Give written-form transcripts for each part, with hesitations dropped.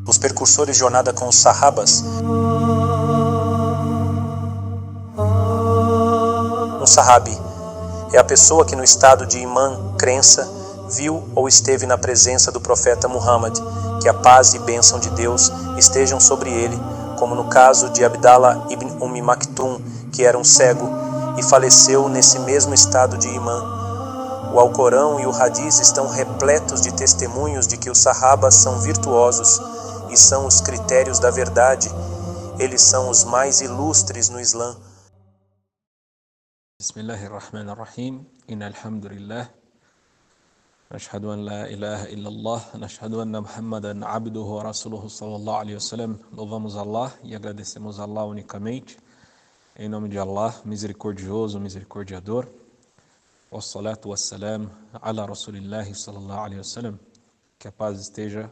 os precursores de jornada com os sahabas. Um sahabi é a pessoa que no estado de imã, crença, viu ou esteve na presença do profeta Muhammad, que a paz e bênção de Deus estejam sobre ele, como no caso de Abdallah ibn Maktum, que era um cego e faleceu nesse mesmo estado de imã. O Alcorão e o Hadiz estão repletos de testemunhos de que os sahabas são virtuosos e são os critérios da verdade. Eles são os mais ilustres no Islã. Bismillahirrahmanirrahim. Innal hamdulillah. Nashhadu an la ilaha illallah. Nashhadu anna Muhammadan abduhu wa rasuluhu sallallahu alaihi wasallam. Louvamos Allah e agradecemos Allah unicamente. Em nome de Allah, misericordioso, misericordiador. Wassalatu wassalam ala rasulillahi sallallahu alaihi wasallam. Que a paz esteja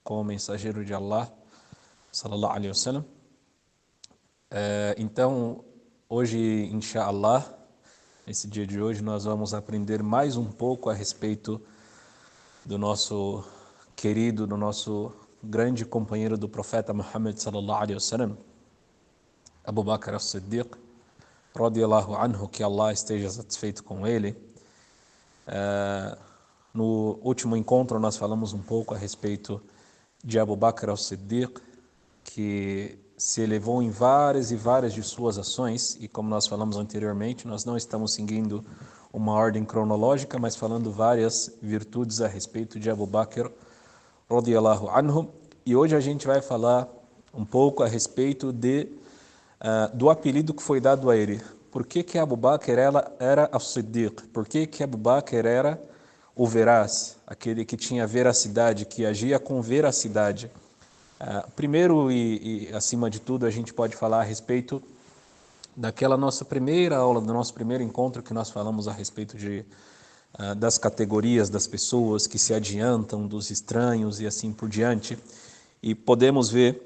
com o mensageiro de Allah sallallahu alaihi wasallam. Então, hoje, inshallah, nesse dia de hoje, nós vamos aprender mais um pouco a respeito do nosso querido, do nosso grande companheiro do profeta Muhammad sallallahu alaihi wasallam, Abu Bakr as-Siddiq, radiyallahu anhu, que Allah esteja satisfeito com ele. No último encontro nós falamos um pouco a respeito de Abu Bakr as-Siddiq, que se elevou em várias e várias de suas ações, e como nós falamos anteriormente, nós não estamos seguindo uma ordem cronológica, mas falando várias virtudes a respeito de Abu Bakr radiyallahu anhu. E hoje a gente vai falar um pouco a respeito do apelido que foi dado a ele. Por que Abu Bakr era as-Siddiq? Por que Abu Bakr era o veraz, aquele que tinha veracidade, que agia com veracidade? Primeiro e acima de tudo, a gente pode falar a respeito daquela nossa primeira aula, do nosso primeiro encontro, que nós falamos a respeito das categorias das pessoas que se adiantam, dos estranhos e assim por diante. E podemos ver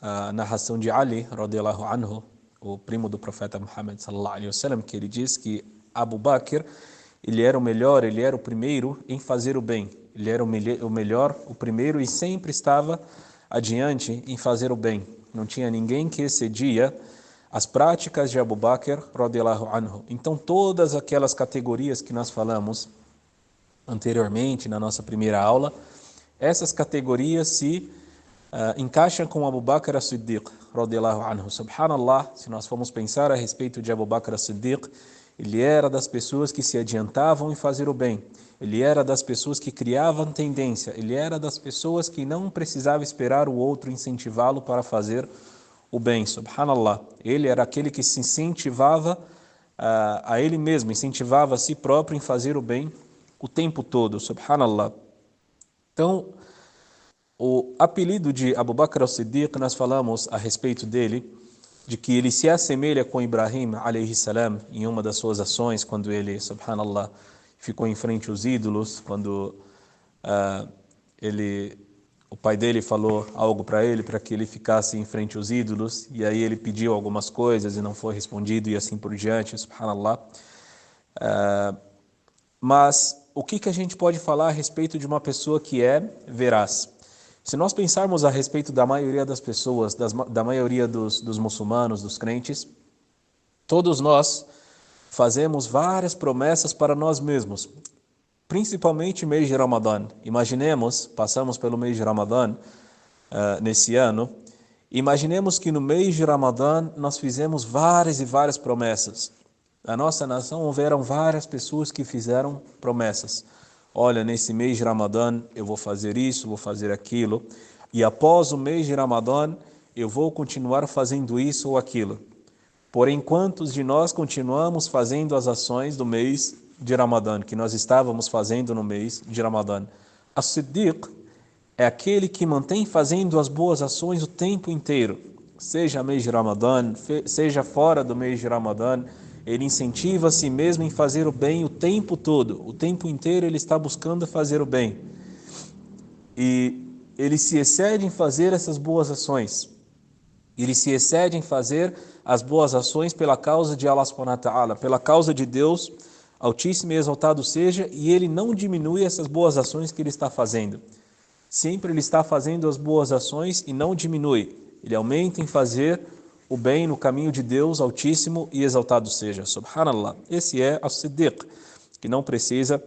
a narração de Ali, radiyallahu anhu, o primo do profeta Muhammad sallallahu alaihi wasallam, que ele diz que Abu Bakr, ele era o melhor, ele era o primeiro em fazer o bem. Ele era o melhor, o primeiro, e sempre estava adiante em fazer o bem. Não tinha ninguém que excedia as práticas de Abu Bakr radiyallahu anhu. Então todas aquelas categorias que nós falamos anteriormente na nossa primeira aula, essas categorias se encaixam com Abu Bakr as-Siddiq radiyallahu anhu. Subhanallah, se nós formos pensar a respeito de Abu Bakr as-Siddiq, ele era das pessoas que se adiantavam em fazer o bem. Ele era das pessoas que criavam tendência. Ele era das pessoas que não precisava esperar o outro incentivá-lo para fazer o bem. Subhanallah. Ele era aquele que se incentivava a ele mesmo, incentivava a si próprio em fazer o bem o tempo todo. Subhanallah. Então, o apelido de Abu Bakr as-Siddiq, nós falamos a respeito dele, de que ele se assemelha com Ibrahim alayhi salam em uma das suas ações, quando ele, subhanallah, ficou em frente aos ídolos, quando o pai dele falou algo para ele, para que ele ficasse em frente aos ídolos, e aí ele pediu algumas coisas e não foi respondido, e assim por diante, subhanallah. Mas o que a gente pode falar a respeito de uma pessoa que é veraz? Se nós pensarmos a respeito da maioria das pessoas, da maioria dos muçulmanos, dos crentes, todos nós fazemos várias promessas para nós mesmos, principalmente no mês de Ramadã. Imaginemos, passamos pelo mês de Ramadã nesse ano, imaginemos que no mês de Ramadã nós fizemos várias e várias promessas. Na nossa nação houveram várias pessoas que fizeram promessas. Olha, nesse mês de Ramadã eu vou fazer isso, vou fazer aquilo, e após o mês de Ramadã eu vou continuar fazendo isso ou aquilo. Porém, quantos de nós continuamos fazendo as ações do mês de Ramadã, que nós estávamos fazendo no mês de Ramadã? As-Siddiq é aquele que mantém fazendo as boas ações o tempo inteiro, seja mês de Ramadã, seja fora do mês de Ramadã. Ele incentiva a si mesmo em fazer o bem o tempo todo. O tempo inteiro ele está buscando fazer o bem. E ele se excede em fazer essas boas ações. Ele se excede em fazer as boas ações pela causa de Allah subhanahu wa ta'ala, pela causa de Deus, Altíssimo e exaltado seja, e ele não diminui essas boas ações que ele está fazendo. sempre ele está fazendo as boas ações e não diminui. Ele aumenta em fazer o bem no caminho de Deus Altíssimo e exaltado seja. Subhanallah. Esse é as-Siddiq, que não precisa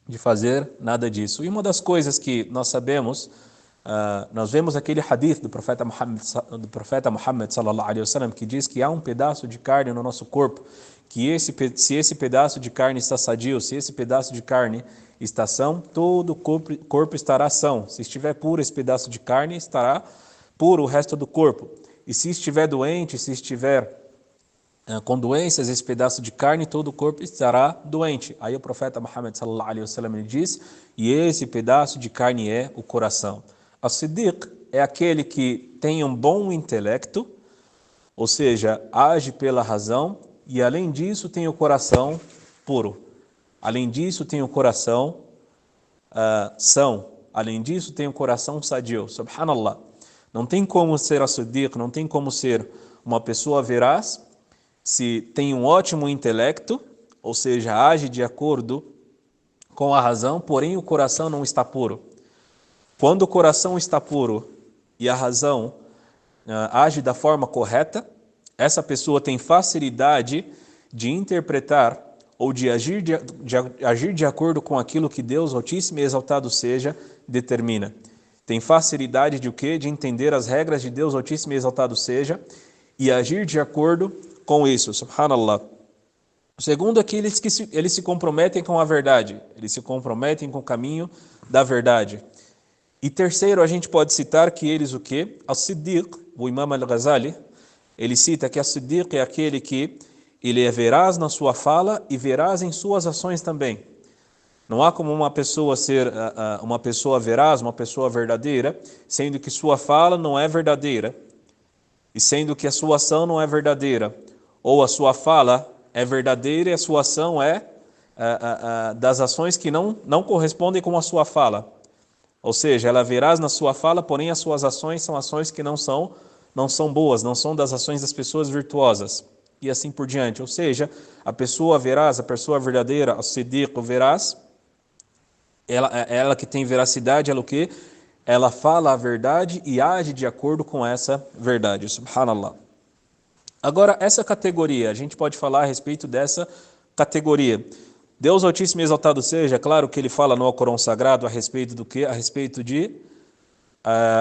de fazer nada disso. E uma das coisas que nós sabemos, nós vemos aquele hadith do profeta Muhammad sallallahu alaihi wasallam, que diz que há um pedaço de carne no nosso corpo, que se esse pedaço de carne está sadio, se esse pedaço de carne está são, todo o corpo estará são. Se estiver puro esse pedaço de carne, estará puro o resto do corpo. E se estiver doente, se estiver com doenças, esse pedaço de carne, todo o corpo estará doente. Aí o profeta Muhammad sallallahu alaihi wasallam ele diz, e esse pedaço de carne é o coração. As-Siddiq é aquele que tem um bom intelecto, ou seja, age pela razão, e além disso tem o coração puro. Além disso tem o coração são. Além disso tem o coração sadio. Subhanallah. Não tem como ser as-Siddiq, não tem como ser uma pessoa veraz se tem um ótimo intelecto, ou seja, age de acordo com a razão, porém o coração não está puro. Quando o coração está puro e a razão age da forma correta, essa pessoa tem facilidade de interpretar ou de agir de acordo com aquilo que Deus Altíssimo e Exaltado seja determina. Tem facilidade de o quê? De entender as regras de Deus Altíssimo e Exaltado seja e agir de acordo com isso. Subhanallah. O segundo é que eles se comprometem com a verdade. Eles se comprometem com o caminho da verdade. E terceiro, a gente pode citar que eles o quê? As-Siddiq, o Imam Al-Ghazali, ele cita que as-Siddiq é aquele que ele é veraz na sua fala e veraz em suas ações também. Não há como uma pessoa ser uma pessoa veraz, uma pessoa verdadeira, sendo que sua fala não é verdadeira e sendo que a sua ação não é verdadeira. Ou a sua fala é verdadeira e a sua ação é das ações que não correspondem com a sua fala. Ou seja, ela é veraz na sua fala, porém as suas ações são ações que não são boas, não são das ações das pessoas virtuosas. E assim por diante. Ou seja, a pessoa veraz, a pessoa verdadeira, a Siddiq, o veraz, ela que tem veracidade, ela o quê? Ela fala a verdade e age de acordo com essa verdade. Subhanallah. Agora, essa categoria, a gente pode falar a respeito dessa categoria. Deus Altíssimo e Exaltado seja, claro que ele fala no Alcorão Sagrado a respeito do quê? A respeito de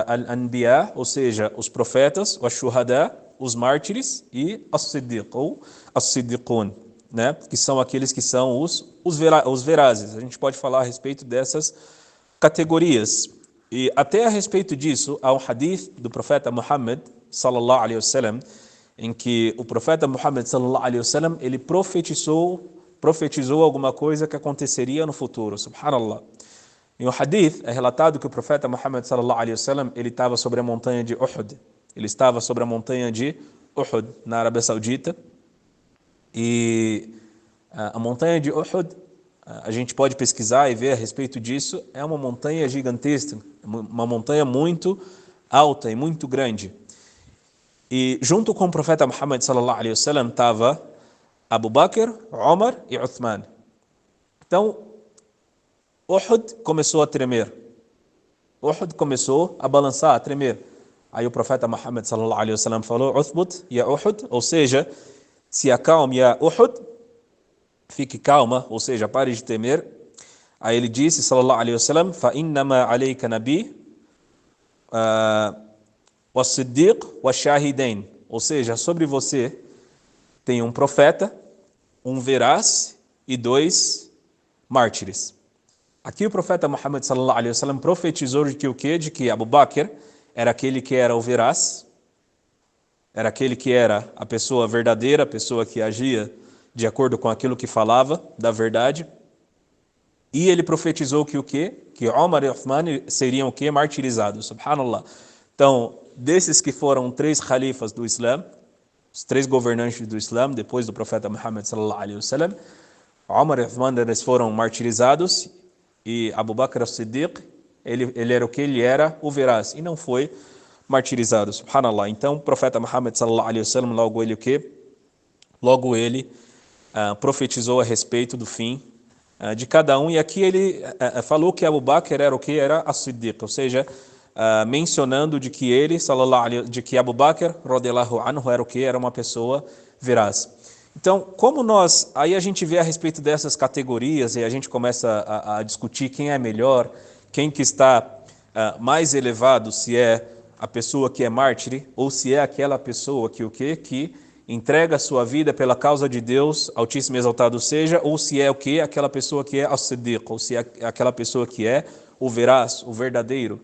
Al-Anbiya, ou seja, os profetas, os Shuhada, os mártires e as-Siddiq, ou as-Siddiqun, né? Que são aqueles que são os verazes. A gente pode falar a respeito dessas categorias. E até a respeito disso, há um hadith do profeta Muhammad, sallallahu alaihi wasallam, em que o profeta Muhammad sallallahu alaihi wasallam ele profetizou alguma coisa que aconteceria no futuro. Subhanallah. Em um hadith é relatado que o profeta Muhammad sallallahu alaihi wasallam ele estava sobre a montanha de Uhud. Ele estava sobre a montanha de Uhud na Arábia Saudita. E a montanha de Uhud, a gente pode pesquisar e ver a respeito disso, é uma montanha gigantesca, uma montanha muito alta e muito grande. E junto com o profeta Muhammad sallallahu alaihi wasallam estava Abu Bakr, Umar e Uthman. Então, Uhud começou a tremer. Uhud começou a balançar, a tremer. Aí o profeta Muhammad sallallahu alaihi wasallam falou: "Uthbut ya Uhud", ou seja, se acalme ya Uhud, fique calma, ou seja, pare de temer. Aí ele disse sallallahu alaihi wasallam: "Fa innama alayka nabi was-Siddiq wash-Shahidain", ou seja, sobre você tem um profeta, um veraz e 2 mártires. Aqui o profeta Muhammad sallallahu alaihi wasallam profetizou de que o quê? De que Abu Bakr era aquele que era o veraz, era aquele que era a pessoa verdadeira, a pessoa que agia de acordo com aquilo que falava da verdade. E ele profetizou que o quê? Que Umar e Uthman seriam o quê? Martirizados. Subhanallah. Então, desses que foram 3 califas do Islã, os 3 governantes do Islã, depois do profeta Muhammad sallallahu alaihi wasallam, Umar e Uthman eles foram martirizados e Abu Bakr as-Siddiq, ele era o que? Ele era o veraz e não foi martirizado. Subhanallah. Então, o profeta Muhammad sallallahu alaihi wasallam, logo ele o quê? Logo ele profetizou a respeito do fim de cada um. E aqui ele falou que Abu Bakr era o que? Era as-Siddiq, ou seja, mencionando de que ele, de que Abu Bakr, radiyallahu anhu, era o que? Era uma pessoa veraz. Então, como aí a gente vê a respeito dessas categorias e a gente começa a discutir quem é melhor, quem que está mais elevado, se é a pessoa que é mártir ou se é aquela pessoa que o quê? Que entrega a sua vida pela causa de Deus, Altíssimo e Exaltado seja, ou se é o quê? Aquela pessoa que é as-Siddiq, ou se é aquela pessoa que é o veraz, o verdadeiro.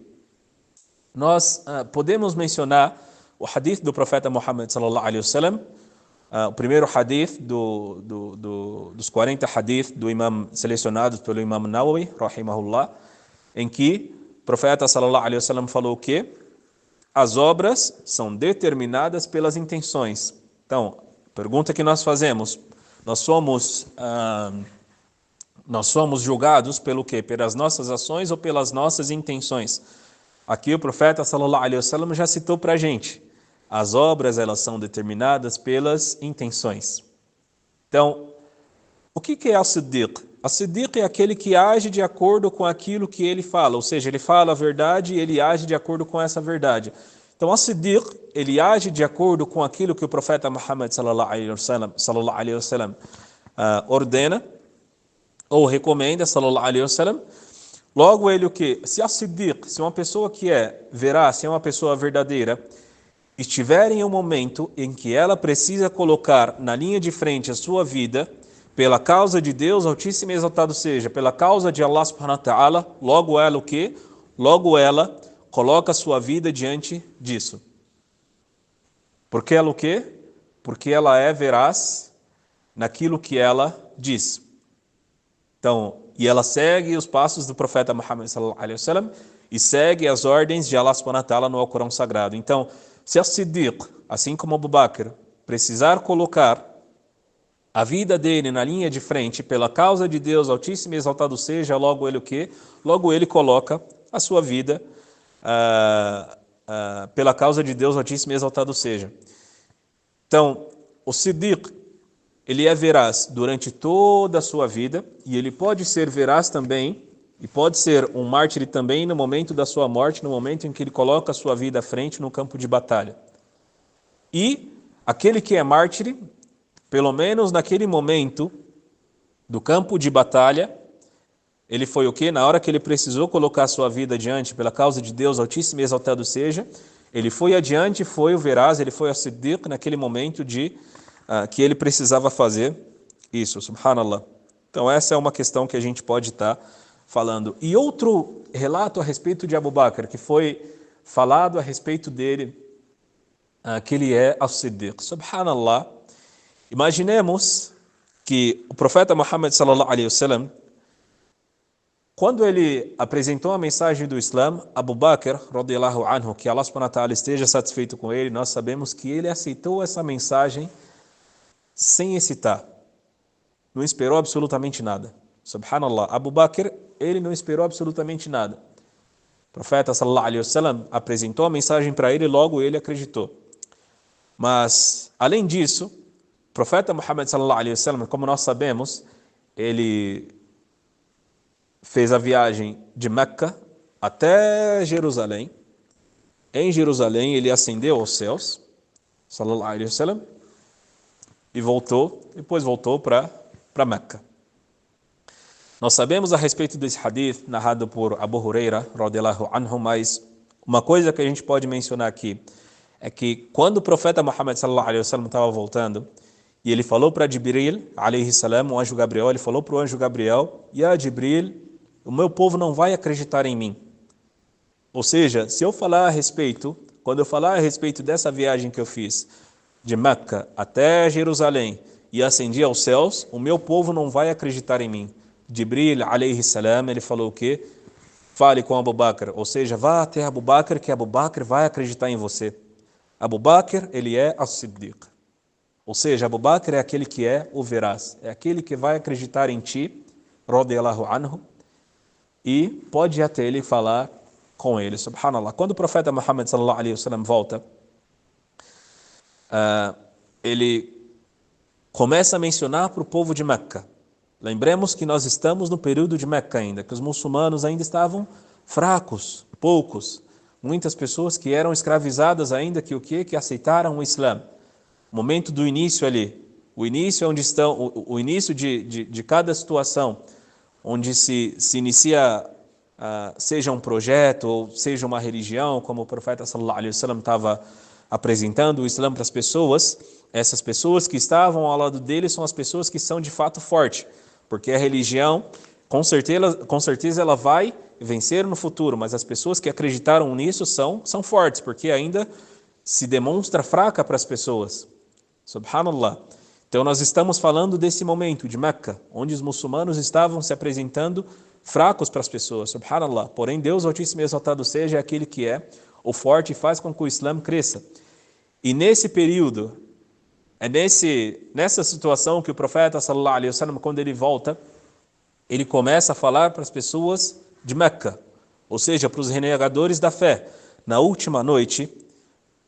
Nós podemos mencionar o hadith do profeta Muhammad sallallahu alaihi wasallam, o primeiro hadith dos 40 hadith do imam selecionados pelo imam Nawawi, rahimahullah, em que o profeta sallallahu alaihi wasallam falou que as obras são determinadas pelas intenções. Então, pergunta que nós fazemos, nós somos julgados pelo quê? Pelas nossas ações ou pelas nossas intenções? Aqui o profeta sallallahu alaihi wasallam já citou para a gente, as obras elas são determinadas pelas intenções. Então, o que é as-Siddiq? As-Siddiq é aquele que age de acordo com aquilo que ele fala, ou seja, ele fala a verdade e ele age de acordo com essa verdade. Então, as-Siddiq, ele age de acordo com aquilo que o profeta Muhammad sallallahu alaihi wasallam ordena ou recomenda, sallallahu alaihi wasallam. Logo ele o que? Se as-Siddiq, se uma pessoa que é veraz, se é uma pessoa verdadeira, estiver em um momento em que ela precisa colocar na linha de frente a sua vida, pela causa de Deus, Altíssimo e Exaltado seja, pela causa de Allah subhanahu wa ta'ala, logo ela o quê? Logo ela coloca a sua vida diante disso. Porque ela o quê? Porque ela é veraz naquilo que ela diz. Então, e ela segue os passos do profeta Muhammad sallallahu alaihi wasallam e segue as ordens de Allah subhanahu wa ta'ala no Alcorão Sagrado. Então, se as-Siddiq, assim como Abu Bakr, precisar colocar a vida dele na linha de frente pela causa de Deus, Altíssimo e Exaltado seja, logo ele o quê? Logo ele coloca a sua vida pela causa de Deus, Altíssimo e Exaltado seja. Então, o Siddiq, ele é veraz durante toda a sua vida e ele pode ser veraz também e pode ser um mártir também no momento da sua morte, no momento em que ele coloca a sua vida à frente no campo de batalha. E aquele que é mártir, pelo menos naquele momento do campo de batalha, ele foi o quê? Na hora que ele precisou colocar a sua vida adiante pela causa de Deus, Altíssimo e Exaltado seja, ele foi adiante, foi o veraz, ele foi a Siddiq naquele momento que ele precisava fazer isso, subhanallah. Então essa é uma questão que a gente pode estar falando. E outro relato a respeito de Abu Bakr, que foi falado a respeito dele, que ele é as-Siddiq. Subhanallah, imaginemos que o profeta Muhammad sallallahu alaihi wasallam, quando ele apresentou a mensagem do Islã, Abu Bakr, radiyallahu anhu, que Allah subhanahu wa ta'ala esteja satisfeito com ele, nós sabemos que ele aceitou essa mensagem sem hesitar. Não esperou absolutamente nada. Subhanallah, Abu Bakr, ele não esperou absolutamente nada. O profeta sallallahu alaihi wasallam apresentou a mensagem para ele e logo ele acreditou. Mas, além disso, o profeta Muhammad sallallahu alaihi wasallam, como nós sabemos, ele fez a viagem de Meca até Jerusalém. Em Jerusalém, ele ascendeu aos céus, sallallahu alaihi wasallam, e depois voltou para Meca. Nós sabemos a respeito desse hadith narrado por Abu Huraira, radiyallahu anhu, mas uma coisa que a gente pode mencionar aqui é que quando o profeta Muhammad sallallahu alaihi wasallam estava voltando e ele falou para Jibril, alaihi salam, o anjo Gabriel, ele falou para o anjo Gabriel: "Ya Jibril, o meu povo não vai acreditar em mim." Ou seja, se eu falar a respeito, quando eu falar a respeito dessa viagem que eu fiz de Meca até Jerusalém e ascendi aos céus, o meu povo não vai acreditar em mim. Jibril, alaihi salam, ele falou o quê? Fale com Abu Bakr, ou seja, vá até Abu Bakr, que Abu Bakr vai acreditar em você. Abu Bakr, ele é as-Siddiq. Ou seja, Abu Bakr é aquele que é o veraz, é aquele que vai acreditar em ti, radiyallahu anhu, e pode ir até ele falar com ele, subhanallah. Quando o profeta Muhammad sallallahu alaihi wasallam volta, ele começa a mencionar para o povo de Meca Lembremos que nós estamos no período de Meca ainda, que os muçulmanos ainda estavam fracos, poucos. Muitas pessoas que eram escravizadas ainda, que aceitaram o Islã. Momento do início ali, o início onde estão, o início de cada situação, onde se inicia, seja um projeto ou seja uma religião, como o profeta sallallahu alaihi wasallam estava apresentando o Islã para as pessoas, essas pessoas que estavam ao lado dele são as pessoas que são de fato fortes, porque a religião, com certeza ela vai vencer no futuro, mas as pessoas que acreditaram nisso são fortes, porque ainda se demonstra fraca para as pessoas. Subhanallah. Então nós estamos falando desse momento de Meca, onde os muçulmanos estavam se apresentando fracos para as pessoas. Subhanallah. Porém, Deus Altíssimo e Exaltado seja aquele que é o forte e faz com que o Islã cresça. E nesse período, nessa situação que o profeta sallallahu alaihi wasallam, quando ele volta, ele começa a falar para as pessoas de Meca, ou seja, para os renegadores da fé. Na última noite,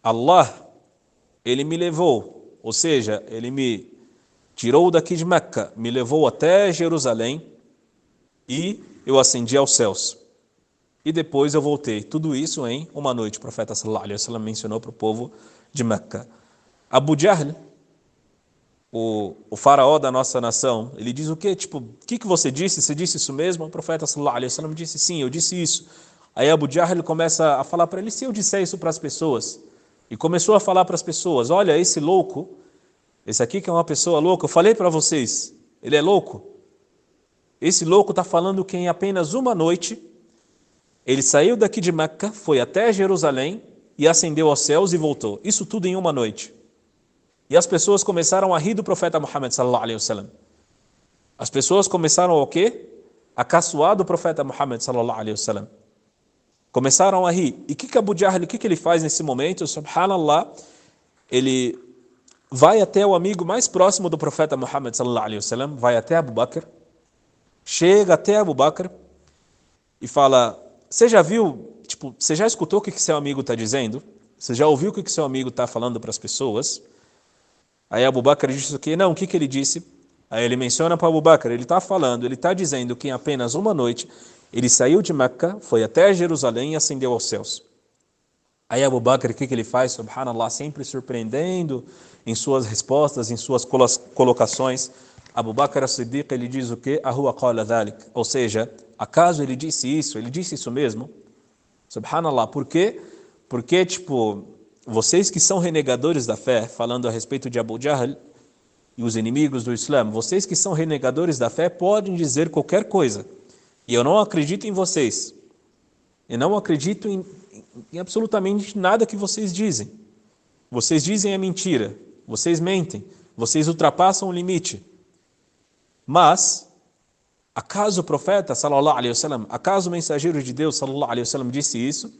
Allah, ele me levou, ou seja, ele me tirou daqui de Meca, me levou até Jerusalém e eu ascendi aos céus. E depois eu voltei. Tudo isso em uma noite. O profeta sallallahu alaihi wasallam mencionou para o povo de Meca. Abu Jahl, o faraó da nossa nação, ele diz o quê? Tipo, o que você disse? Você disse isso mesmo? O profeta sallallahu alaihi wasallam disse, sim, eu disse isso. Aí Abu Jahl começa a falar para ele, se eu disser isso para as pessoas? E começou a falar para as pessoas, olha, esse louco, esse aqui que é uma pessoa louca, eu falei para vocês, ele é louco. Esse louco está falando que em apenas uma noite, ele saiu daqui de Meca, foi até Jerusalém e ascendeu aos céus e voltou. Isso tudo em uma noite. E as pessoas começaram a rir do profeta Muhammad sallallahu alaihi wasallam. As pessoas começaram a o quê? A caçoar do profeta Muhammad sallallahu alaihi wasallam. Começaram a rir. E o que Abu Jahl, o que ele faz nesse momento? Subhanallah, ele vai até o amigo mais próximo do profeta Muhammad sallallahu alaihi wasallam, vai até Abu Bakr, chega até Abu Bakr e fala, você já viu, tipo, você já escutou o que seu amigo está dizendo? Você já ouviu o que seu amigo está falando para as pessoas? Aí Abu Bakr disse o quê? Não, o que ele disse? Aí ele menciona para Abu Bakr, ele está falando, ele está dizendo que em apenas uma noite ele saiu de Meca, foi até Jerusalém e ascendeu aos céus. Aí Abu Bakr, o que ele faz? Subhanallah, sempre surpreendendo em suas respostas, em suas colocações. Abu Bakr as-Siddiq, ele diz o quê? Ahuwa qala dhalik. Ou seja, acaso ele disse isso mesmo? Subhanallah, por quê? Porque, tipo, vocês que são renegadores da fé, falando a respeito de Abu Jahl e os inimigos do Islã, vocês que são renegadores da fé podem dizer qualquer coisa. E eu não acredito em vocês. Eu não acredito em absolutamente nada que vocês dizem. Vocês dizem a mentira. Vocês mentem. Vocês ultrapassam o limite. Mas, acaso o profeta, sallallahu alaihi wasallam, acaso o mensageiro de Deus, sallallahu alaihi wasallam, disse isso?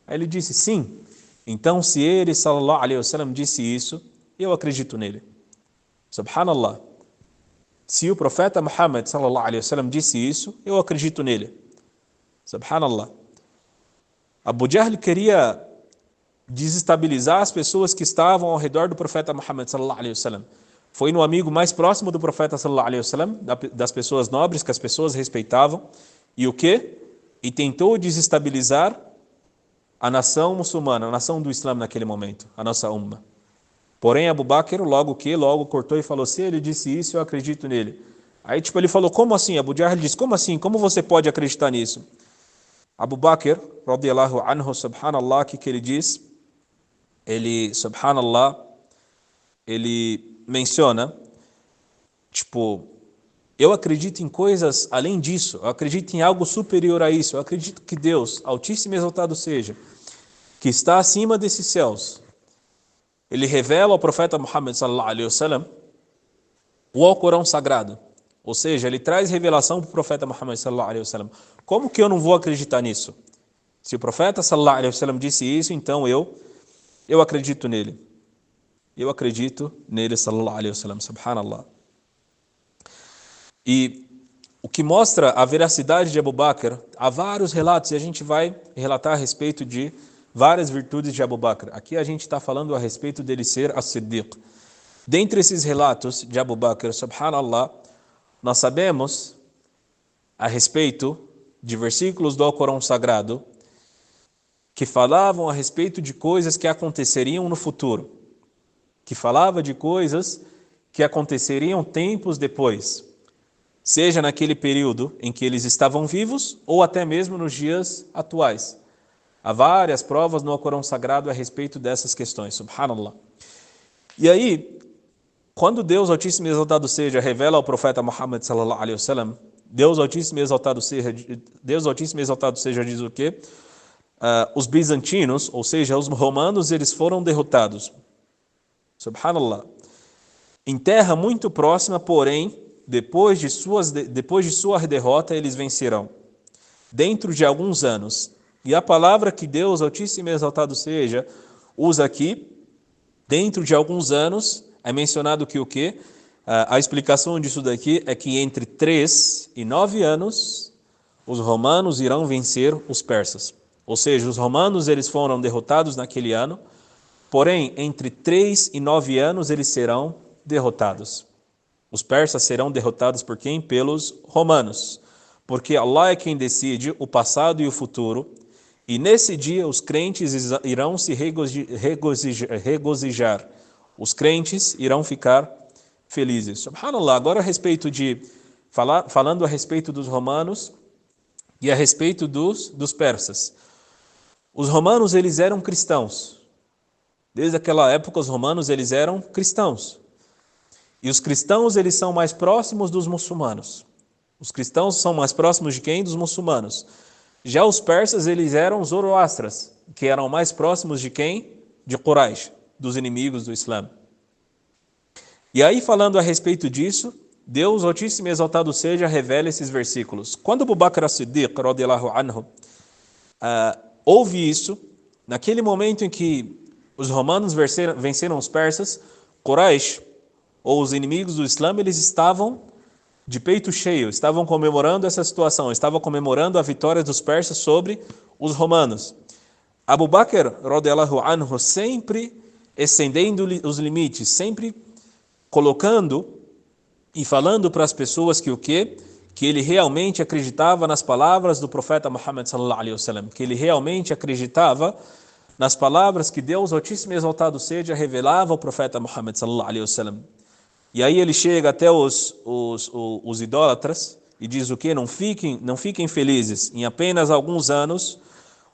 Aí ele disse, sim. Então, se ele, sallallahu alaihi wasallam, disse isso, eu acredito nele. Subhanallah. Se o profeta Muhammad, sallallahu alaihi wasallam, disse isso, eu acredito nele. Subhanallah. Abu Jahl queria desestabilizar as pessoas que estavam ao redor do profeta Muhammad, sallallahu alaihi wasallam. Foi no amigo mais próximo do profeta sallallahu alaihi wasallam, das pessoas nobres que as pessoas respeitavam, e o quê? E tentou desestabilizar a nação muçulmana, a nação do Islã naquele momento, a nossa umma. Porém, Abu Bakr logo cortou e falou, se ele disse isso, eu acredito nele. Aí ele falou, como assim? Abu Jahl disse, como assim? Como você pode acreditar nisso? Abu Bakr, radiyallahu anhu, subhanallah, o que ele diz? Ele, subhanallah, ele menciona, eu acredito em coisas além disso, eu acredito em algo superior a isso, eu acredito que Deus, Altíssimo e Exaltado seja, que está acima desses céus, ele revela ao profeta Muhammad sallallahu alaihi wasallam o Alcorão sagrado, ou seja, ele traz revelação para o profeta Muhammad sallallahu alaihi wasallam. Como que eu não vou acreditar nisso? Se o profeta sallallahu alaihi wasallam disse isso, então eu acredito nele. Eu acredito nele, sallallahu alaihi wasallam, subhanallah. E o que mostra a veracidade de Abu Bakr, há vários relatos, e a gente vai relatar a respeito de várias virtudes de Abu Bakr. Aqui a gente está falando a respeito dele ser as-Siddiq. Dentre esses relatos de Abu Bakr, subhanallah, Nós sabemos a respeito de versículos do Alcorão Sagrado que falavam a respeito de coisas que aconteceriam no futuro, que falava de coisas que aconteceriam tempos depois, seja naquele período em que eles estavam vivos ou até mesmo nos dias atuais. Há várias provas no Alcorão Sagrado a respeito dessas questões, subhanallah. E aí, quando Deus Altíssimo e Exaltado seja revela ao profeta Muhammad sallallahu alaihi wasallam, Deus Altíssimo e Exaltado seja diz o quê? Os bizantinos, ou seja, os romanos, eles foram derrotados. Subhanallah. Em terra muito próxima, porém, depois de sua derrota, eles vencerão. Dentro de alguns anos. E a palavra que Deus Altíssimo e Exaltado seja usa aqui, dentro de alguns anos, é mencionado que o quê? A explicação disso daqui é que entre 3 e 9 anos, os romanos irão vencer os persas. Ou seja, os romanos eles foram derrotados naquele ano, porém, entre 3 e 9 anos eles serão derrotados. Os persas serão derrotados por quem? Pelos romanos. Porque Allah é quem decide o passado e o futuro, e nesse dia os crentes irão se regozijar. Os crentes irão ficar felizes. Subhanallah, agora a respeito falando a respeito dos romanos e a respeito dos persas. Os romanos, eles eram cristãos. Desde aquela época, os romanos, eles eram cristãos. E os cristãos, eles são mais próximos dos muçulmanos. Os cristãos são mais próximos de quem? Dos muçulmanos. Já os persas, eles eram zoroastras, que eram mais próximos de quem? De Quraysh, dos inimigos do Islã. E aí, falando a respeito disso, Deus Altíssimo e Exaltado seja, revela esses versículos. Quando Abu Bakr as-Siddiq, radiyallahu anhu, houve isso, naquele momento em que os romanos venceram os persas, Quraysh, ou os inimigos do Islã, eles estavam de peito cheio, estavam comemorando essa situação, estavam comemorando a vitória dos persas sobre os romanos. Abu Bakr, radiyallahu anhu, sempre excedendo os limites, sempre colocando e falando para as pessoas que o quê? Que ele realmente acreditava nas palavras do profeta Muhammad sallallahu alaihi wasallam, que ele realmente acreditava nas palavras que Deus Altíssimo e Exaltado seja revelava ao profeta Muhammad sallallahu alaihi wasallam. E aí ele chega até os idólatras e diz o quê? Não fiquem felizes, em apenas alguns anos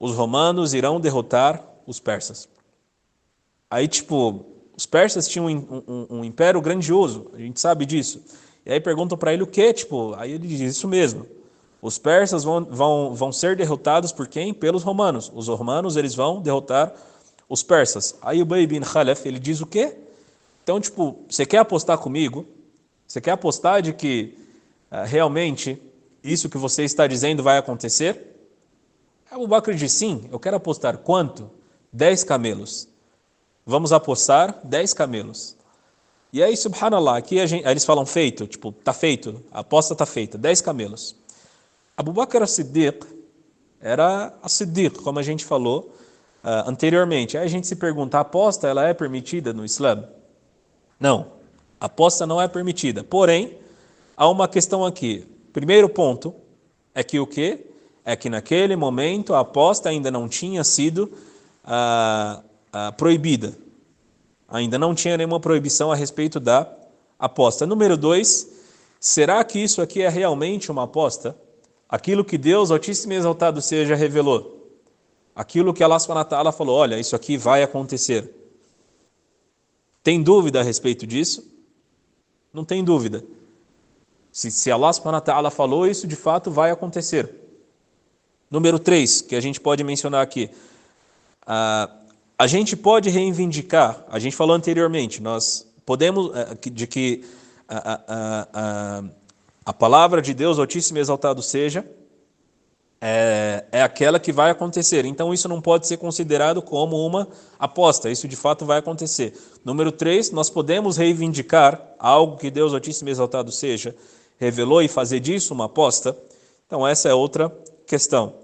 os romanos irão derrotar os persas. Aí os persas tinham um império grandioso, a gente sabe disso. E aí perguntam para ele o quê? Aí ele diz isso mesmo. Os persas vão ser derrotados por quem? Pelos romanos. Os romanos eles vão derrotar os persas. Aí Ubay bin Khalaf, ele diz o quê? Então, você quer apostar comigo? Você quer apostar de que realmente isso que você está dizendo vai acontecer? Abu Bakr diz, sim, eu quero apostar quanto? 10 camelos. Vamos apostar 10 camelos. E aí, subhanallah, aqui aí eles falam feito, tá feito, a aposta tá feita, 10 camelos. Abu Bakr as-Siddiq era as-Siddiq, como a gente falou anteriormente. Aí a gente se pergunta, a aposta ela é permitida no Islã? Não, a aposta não é permitida. Porém, há uma questão aqui. Primeiro ponto é que o quê? É que naquele momento a aposta ainda não tinha sido proibida. Ainda não tinha nenhuma proibição a respeito da aposta. Número 2, será que isso aqui é realmente uma aposta? Aquilo que Deus Altíssimo e Exaltado seja revelou. Aquilo que Allah subhanahu wa ta'ala falou, olha, isso aqui vai acontecer. Tem dúvida a respeito disso? Não tem dúvida. Se Allah subhanahu wa ta'ala falou, isso de fato vai acontecer. Número 3, que a gente pode mencionar aqui. A gente pode reivindicar, a gente falou anteriormente, nós podemos, de que a palavra de Deus Altíssimo e Exaltado seja, é aquela que vai acontecer. Então isso não pode ser considerado como uma aposta, isso de fato vai acontecer. Número 3, nós podemos reivindicar algo que Deus Altíssimo e Exaltado seja, revelou e fazer disso uma aposta. Então essa é outra questão.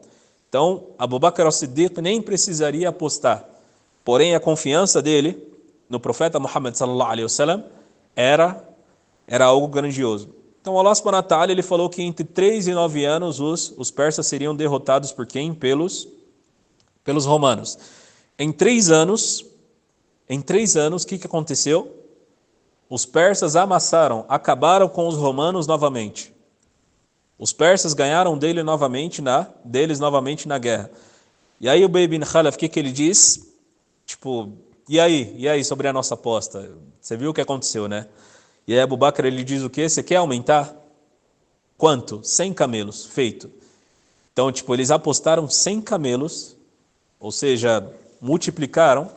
Então Abu Bakr as-Siddiq nem precisaria apostar, porém a confiança dele no profeta Muhammad sallallahu alaihi wasallam era algo grandioso. Então Allah subhanahu wa ta'ala, ele falou que entre 3 e 9 anos os persas seriam derrotados por quem? Pelos romanos. Em 3 anos, o que aconteceu? Os persas acabaram com os romanos novamente. Os persas ganharam deles novamente na guerra. E aí o Ubay bin Khalaf, o que ele diz? Tipo, e aí sobre a nossa aposta? Você viu o que aconteceu, né? E aí Abu Bakr, ele diz o quê? Você quer aumentar? Quanto? 100 camelos, feito. Então, tipo, eles apostaram 100 camelos, ou seja, multiplicaram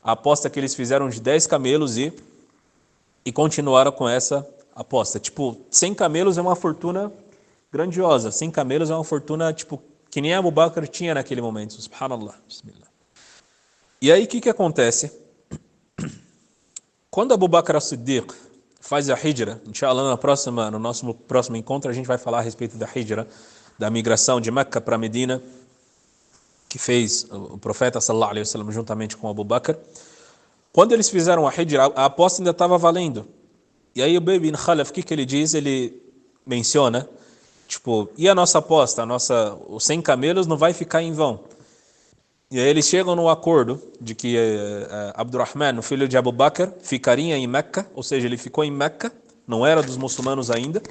a aposta que eles fizeram de 10 camelos e continuaram com essa aposta. Tipo, 100 camelos é uma fortuna grandiosa. 100 camelos é uma fortuna, tipo, que nem Abu Bakr tinha naquele momento. Subhanallah. Bismillah. E aí, o que acontece? Quando Abu Bakr as-Siddiq faz a hijra, inshallah, no nosso próximo encontro, a gente vai falar a respeito da hijra, da migração de Meca para Medina, que fez o profeta sallallahu alaihi wasallam juntamente com Abu Bakr. Quando eles fizeram a hijra, a aposta ainda estava valendo. E aí o Ubay bin Khalaf, o que ele diz? Ele menciona, tipo, e a nossa aposta? Os 100 camelos não vai ficar em vão. E aí eles chegam no acordo de que Abdurrahman, o filho de Abu Bakr, ficaria em Meca, ou seja, ele ficou em Meca, não era dos muçulmanos ainda,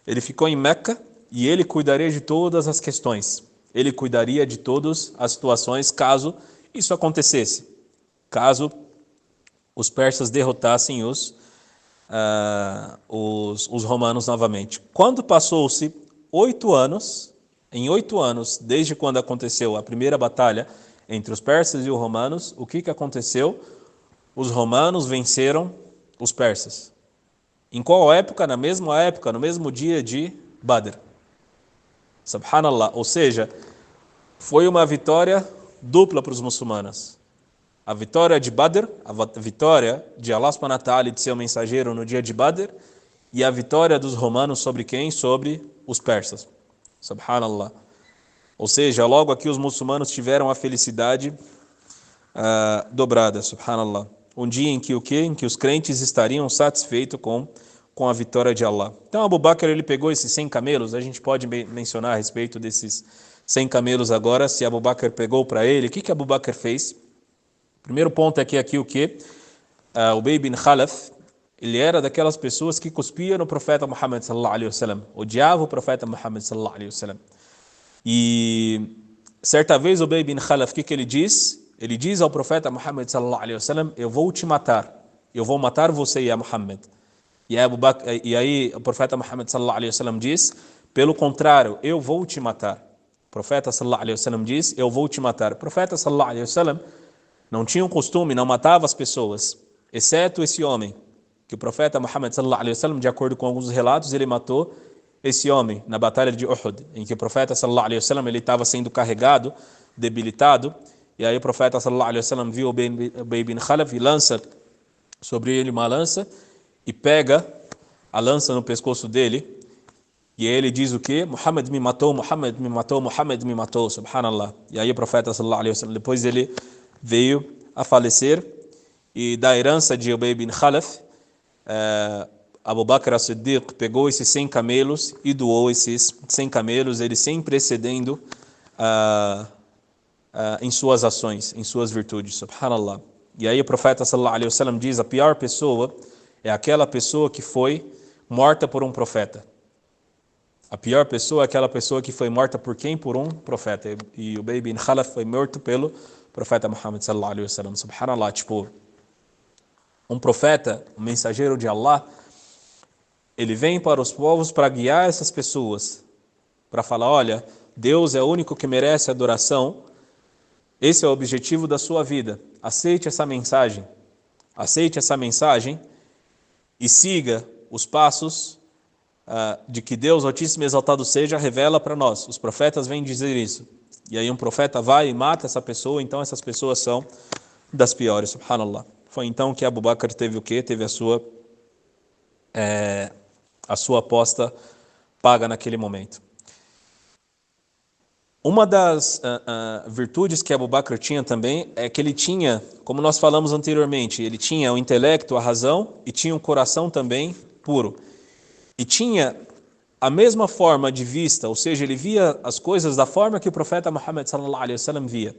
ele ficou em Meca e ele cuidaria de todas as questões. Ele cuidaria de todas as situações caso isso acontecesse. Caso os persas derrotassem os romanos novamente. Quando passou-se 8 anos, em 8 anos, desde quando aconteceu a primeira batalha entre os persas e os romanos, o que aconteceu? Os romanos venceram os persas. Em qual época? Na mesma época, no mesmo dia de Badr. Subhanallah. Ou seja, foi uma vitória dupla para os muçulmanos. A vitória de Badr, a vitória de Allah subhanahu wa ta'ala e de seu mensageiro no dia de Badr, e a vitória dos romanos sobre quem? Sobre os persas. Subhanallah. Ou seja, logo aqui os muçulmanos tiveram a felicidade dobrada. Subhanallah. Um dia em que o quê? Em que os crentes estariam satisfeitos com a vitória de Allah. Então Abu Bakr, ele pegou esses 100 camelos, a gente pode mencionar a respeito desses 100 camelos agora, se Abu Bakr pegou para ele, o que Abu Bakr fez? Primeiro ponto é que aqui o que? O Ubay bin Khalaf, ele era daquelas pessoas que cuspia no profeta Muhammad sallallahu alaihi wasallam, odiava o profeta Muhammad sallallahu alaihi wasallam. E certa vez o Ubay bin Khalaf, o que ele diz? Ele diz ao profeta Muhammad sallallahu alaihi wasallam: eu vou te matar, eu vou matar você, ya Muhammad. E aí o profeta Muhammad sallallahu alaihi wasallam diz: pelo contrário, eu vou te matar. O profeta sallallahu alaihi wasallam diz: eu vou te matar. O profeta sallallahu alaihi wasallam não tinha um costume, não matava as pessoas, exceto esse homem, que o profeta Muhammad sallallahu alaihi wasallam, de acordo com alguns relatos, ele matou esse homem na batalha de Uhud, em que o profeta sallallahu alaihi wasallam, ele estava sendo carregado, debilitado, e aí o profeta sallallahu alaihi wasallam viu o Ubay bin Khalaf e lança sobre ele uma lança e pega a lança no pescoço dele, e ele diz o quê? Muhammad me matou, Muhammad me matou, Muhammad me matou, subhanallah. E aí o profeta sallallahu alaihi wasallam, depois ele veio a falecer, e da herança de Ubay bin Khalaf, Abu Bakr as-Siddiq pegou esses 100 camelos e doou esses 100 camelos, ele sempre excedendo em suas ações, em suas virtudes, subhanallah. E aí o profeta sallallahu alaihi wasallam diz: a pior pessoa é aquela pessoa que foi morta por um profeta. A pior pessoa é aquela pessoa que foi morta por quem? Por um profeta. E Ubay bin Khalaf foi morto pelo profeta Muhammad sallallahu alaihi wasallam. Subhanallah, tipo, um profeta, um mensageiro de Allah, ele vem para os povos para guiar essas pessoas, para falar: olha, Deus é o único que merece adoração, esse é o objetivo da sua vida, aceite essa mensagem e siga os passos de que Deus Altíssimo e Exaltado seja, revela para nós. Os profetas vêm dizer isso. E aí um profeta vai e mata essa pessoa, então essas pessoas são das piores, subhanallah. Foi então que Abu Bakr teve o quê? Teve a sua aposta paga naquele momento. Uma das virtudes que Abu Bakr tinha também é que ele tinha, como nós falamos anteriormente, ele tinha o intelecto, a razão, e tinha um coração também puro. e tinha a mesma forma de vista, ou seja, ele via as coisas da forma que o profeta Muhammad sallallahu alaihi wasallam via,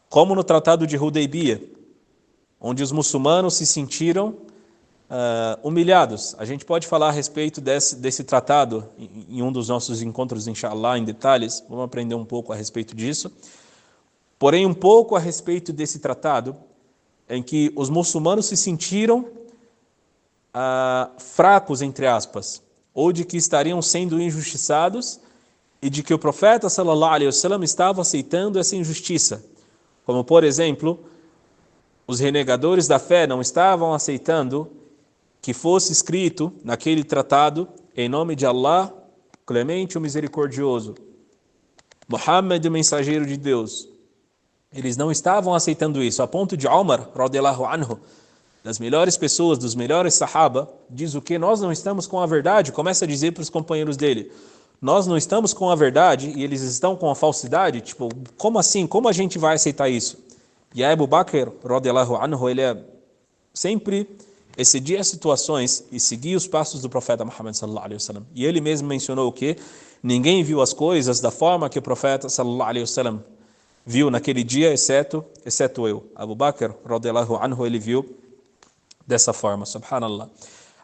como no Tratado de Hudaybiyah, onde os muçulmanos se sentiram humilhados. A gente pode falar a respeito desse tratado em um dos nossos encontros, inshallah, em detalhes. Vamos aprender um pouco a respeito disso. Porém, um pouco a respeito desse tratado, em que os muçulmanos se sentiram fracos, entre aspas, ou de que estariam sendo injustiçados e de que o profeta sallallahu alaihi wasallam estava aceitando essa injustiça. Como, por exemplo, os renegadores da fé não estavam aceitando que fosse escrito naquele tratado, em nome de Allah, clemente o misericordioso, Muhammad, o mensageiro de Deus. Eles não estavam aceitando isso, a ponto de Umar, radiyallahu anhu, das melhores pessoas, dos melhores sahaba, diz o que? Nós não estamos com a verdade, começa a dizer para os companheiros dele, nós não estamos com a verdade e eles estão com a falsidade, tipo, como assim? Como a gente vai aceitar isso? E Abu Bakr, radiyallahu anhu, ele sempre excedia situações e seguia os passos do profeta Muhammad sallallahu alaihi wasallam. E ele mesmo mencionou o que? Ninguém viu as coisas da forma que o profeta sallallahu alaihi wasallam viu naquele dia, exceto eu. Abu Bakr, radiyallahu anhu, ele viu dessa forma, subhanallah.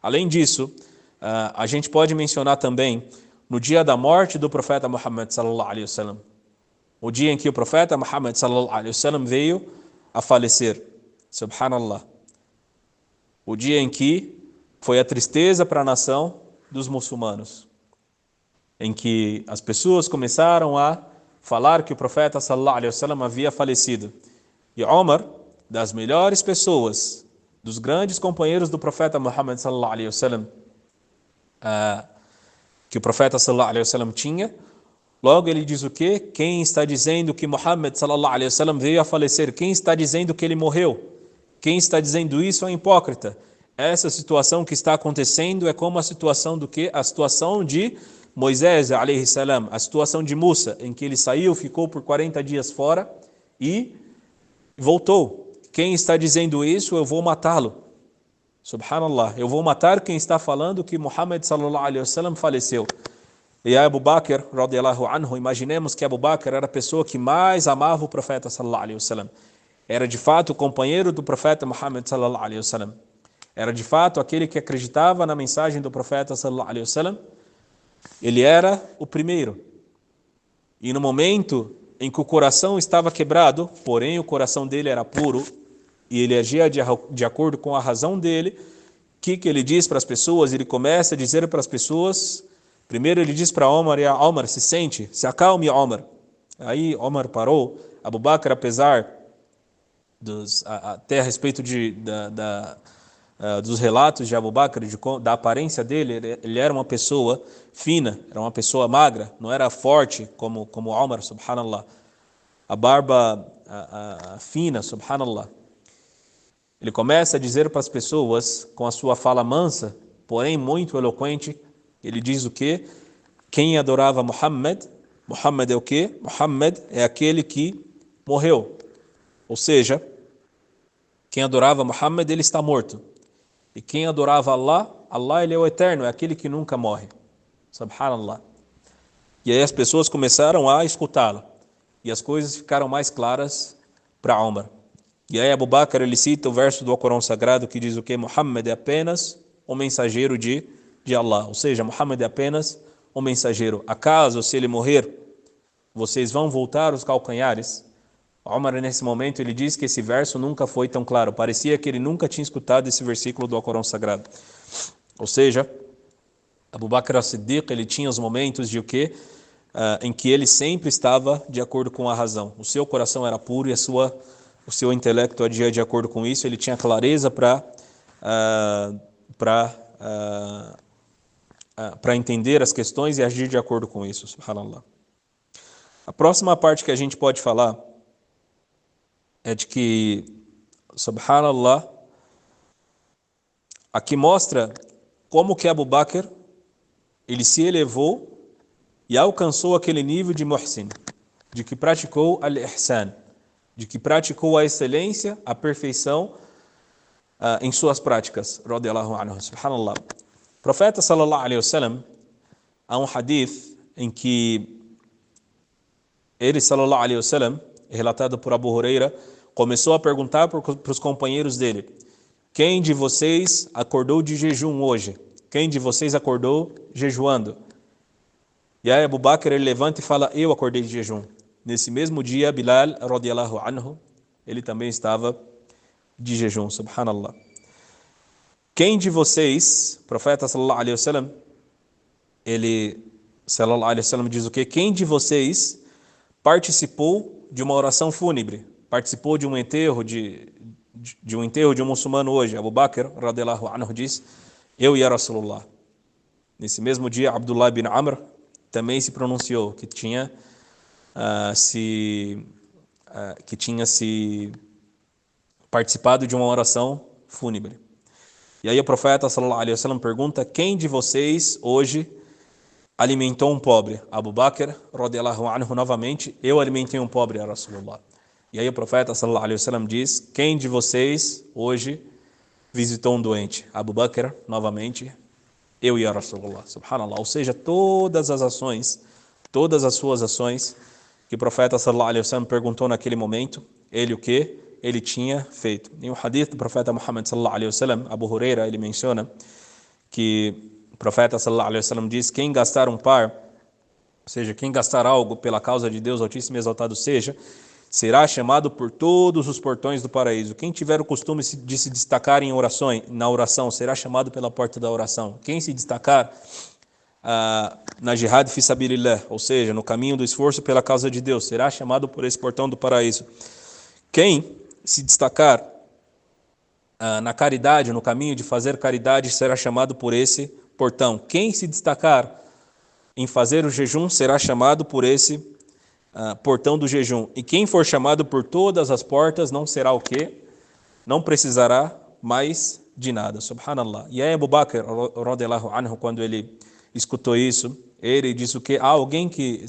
Além disso, a gente pode mencionar também no dia da morte do profeta Muhammad sallallahu alaihi wasallam, o dia em que o profeta Muhammad sallallahu alaihi wasallam veio a falecer, subhanallah. O dia em que foi a tristeza para a nação dos muçulmanos, em que as pessoas começaram a falar que o profeta sallallahu alaihi wasallam havia falecido. E Umar, das melhores pessoas, dos grandes companheiros do profeta Muhammad sallallahu alaihi wasallam, que o profeta sallallahu alaihi wasallam tinha, logo ele diz o quê? Quem está dizendo que Muhammad sallallahu alaihi wasallam veio a falecer? Quem está dizendo que ele morreu? Quem está dizendo isso é hipócrita. Essa situação que está acontecendo é como a situação do quê? A situação de Moisés, alaihi salam, a situação de Musa, em que ele saiu, ficou por 40 dias fora e voltou. Quem está dizendo isso, eu vou matá-lo. Subhanallah, eu vou matar quem está falando que Muhammad sallallahu alaihi wasallam faleceu. E Abu Bakr, radiyallahu anhu, imaginemos que Abu Bakr era a pessoa que mais amava o profeta sallallahu alaihi wasallam. Era de fato o companheiro do profeta Muhammad sallallahu alaihi wasallam. Era de fato aquele que acreditava na mensagem do profeta sallallahu alaihi wasallam. Ele era o primeiro. E no momento em que o coração estava quebrado, porém o coração dele era puro, e ele agia de acordo com a razão dele, o que ele diz para as pessoas? Ele começa a dizer para as pessoas, primeiro ele diz para Omar, Omar, se acalme, Omar. Aí Omar parou. Abu Bakr, apesar até a respeito dos relatos de Abu Bakr, da aparência dele, ele era uma pessoa fina, era uma pessoa magra, não era forte como Omar, subhanallah. A barba fina, subhanallah. Ele começa a dizer para as pessoas, com a sua fala mansa, porém muito eloquente, ele diz o quê? Quem adorava Muhammad, Muhammad é o quê? Muhammad é aquele que morreu. Ou seja, quem adorava Muhammad, ele está morto. E quem adorava Allah, Allah ele é o eterno, é aquele que nunca morre. Subhanallah. E aí as pessoas começaram a escutá-lo. E as coisas ficaram mais claras para Umar. E aí Abu Bakr ele cita o verso do Alcorão Sagrado que diz o que? Muhammad é apenas o mensageiro de Allah. Ou seja, Muhammad é apenas o mensageiro. Acaso, se ele morrer, vocês vão voltar os calcanhares? Umar, nesse momento, ele diz que esse verso nunca foi tão claro. Parecia que ele nunca tinha escutado esse versículo do Alcorão Sagrado. Ou seja, Abu Bakr as-Siddiq, ele tinha os momentos de o quê? Em que ele sempre estava de acordo com a razão. O seu coração era puro e o seu intelecto agia de acordo com isso. Ele tinha clareza para entender as questões e agir de acordo com isso. Subhanallah. A próxima parte que a gente pode falar é de que, subhanallah, aqui mostra como que Abu Bakr ele se elevou e alcançou aquele nível de muhsin, de que praticou al-ihsan, de que praticou a excelência, a perfeição em suas práticas, radiyallahu anhu, subhanallah. O profeta sallallahu alaihi wasallam, há um hadith em que ele sallallahu alaihi wasallam, relatado por Abu Huraira, começou a perguntar para os companheiros dele: quem de vocês acordou de jejum hoje? Quem de vocês acordou jejuando? E aí Abu Bakr ele levanta e fala: eu acordei de jejum. Nesse mesmo dia, Bilal radiyallahu anhu, ele também estava de jejum, subhanallah. Quem de vocês, profeta sallallahu alaihi wasallam, ele sallallahu alaihi wasallam diz o quê? Quem de vocês participou de uma oração fúnebre? Participou de um enterro de um muçulmano hoje? Abu Bakr radiyallahu anhu diz: eu e Rasulullah. Nesse mesmo dia, Abdullah bin Amr também se pronunciou que tinha se participado de uma oração fúnebre. E aí o profeta sallallahu alaihi wasallam pergunta: quem de vocês hoje alimentou um pobre? Abu Bakr radiyallahu anhu novamente: eu alimentei um pobre, a Rasulullah. E aí o profeta sallallahu alaihi wasallam diz: quem de vocês hoje visitou um doente? Abu Bakr novamente: eu e a Rasulullah. Subhanallah. Ou seja, todas as suas ações que o profeta sallallahu alaihi wasallam perguntou naquele momento, ele o que? Ele tinha feito. Em um hadith do profeta Muhammad sallallahu alaihi wasallam, Abu Huraira, ele menciona que o profeta sallallahu alaihi wasallam diz: quem gastar um par, ou seja, quem gastar algo pela causa de Deus Altíssimo e Exaltado seja, será chamado por todos os portões do paraíso. Quem tiver o costume de se destacar na oração, será chamado pela porta da oração. Quem se destacar na jihad fi sabilillah, ou seja, no caminho do esforço pela causa de Deus, será chamado por esse portão do paraíso. Quem se destacar na caridade, no caminho de fazer caridade, será chamado por esse portão. Quem se destacar em fazer o jejum, será chamado por esse portão do jejum. E quem for chamado por todas as portas, não será o quê? Não precisará mais de nada. Subhanallah. E aí Abu Bakr radiyallahu anhu, quando ele escutou isso, ele disse o quê? Há alguém que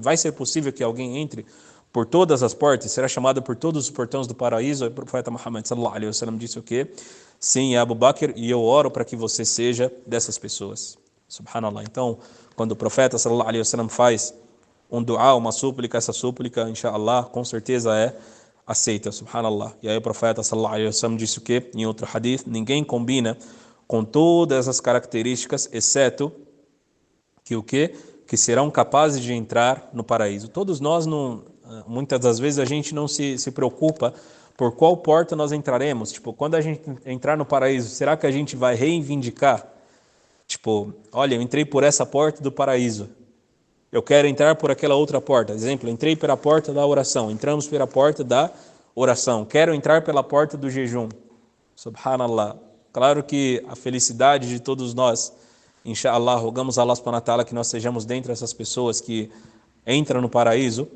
vai ser possível que alguém entre por todas as portas, será chamado por todos os portões do paraíso. O profeta Muhammad sallallahu alaihi wasallam disse o quê? Sim, Abu Bakr, e eu oro para que você seja dessas pessoas. Subhanallah. Então, quando o profeta sallallahu alaihi wasallam faz um dua, uma súplica, essa súplica, inshallah, com certeza é aceita. Subhanallah. E aí o profeta sallallahu alaihi wasallam disse o quê? Em outro hadith: ninguém combina com todas as características, exceto que o quê? Que serão capazes de entrar no paraíso. Todos nós, muitas das vezes, a gente não se preocupa por qual porta nós entraremos. Tipo, quando a gente entrar no paraíso, será que a gente vai reivindicar? Tipo, olha, eu entrei por essa porta do paraíso, eu quero entrar por aquela outra porta. Exemplo, entrei pela porta da oração, entramos pela porta da oração, quero entrar pela porta do jejum. Subhanallah. Claro que a felicidade de todos nós, inshallah, rogamos a Allah subhanahu wa ta'ala que nós sejamos dentre essas pessoas que entram no paraíso.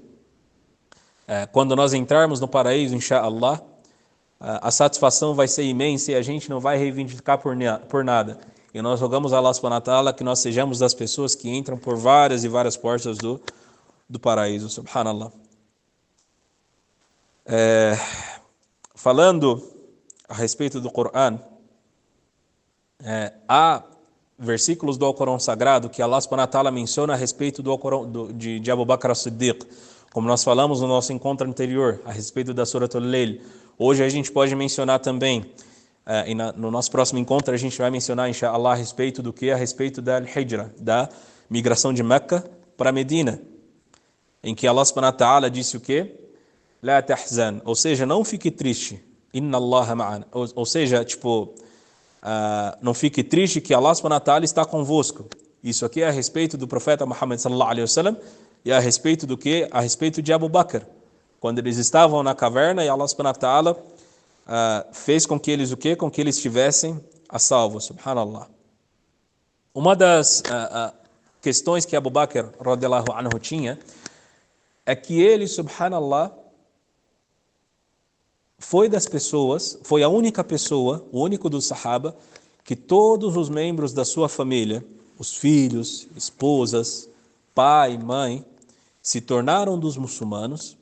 Quando nós entrarmos no paraíso, inshallah, a satisfação vai ser imensa e a gente não vai reivindicar por nada. E nós rogamos a Allah subhanahu wa ta'ala que nós sejamos das pessoas que entram por várias e várias portas do paraíso. Subhanallah. Falando a respeito do Coran, há versículos do Alcorão Sagrado que Allah subhanahu wa ta'ala menciona a respeito do Alcorão, de Abu Bakr as-Siddiq, como nós falamos no nosso encontro anterior, a respeito da Surat al-Layl. Hoje a gente pode mencionar também, e no nosso próximo encontro a gente vai mencionar, inshallah, a respeito do que? A respeito da Al-Hijra, da migração de Meca para Medina, em que Allah subhanahu wa ta'ala disse o quê? La tahzan, ou seja, não fique triste, inna Allah ma'ana, ou seja, tipo, não fique triste que Allah subhanahu wa ta'ala está convosco. Isso aqui é a respeito do profeta Muhammad sallallahu alaihi wasallam e a respeito do que? A respeito de Abu Bakr. Quando eles estavam na caverna e Allah subhanahu wa ta'ala fez com que eles o quê? Com que eles estivessem a salvo. Subhanallah. Uma das questões que Abu Bakr radiyallahu anhu tinha é que ele, subhanallah, foi a única pessoa, o único dos sahaba, que todos os membros da sua família, os filhos, esposas, pai, mãe, se tornaram dos muçulmanos.